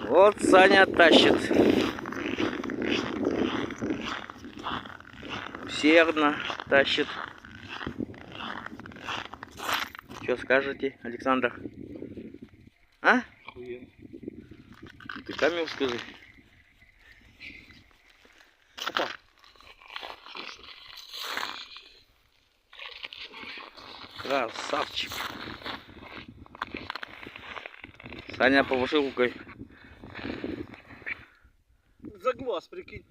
Вот Саня тащит. Усердно тащит. Что скажете, Александр? А? Ты камень скажи. Опа. Красавчик. Саня повышил рукой. За глаз, прикинь.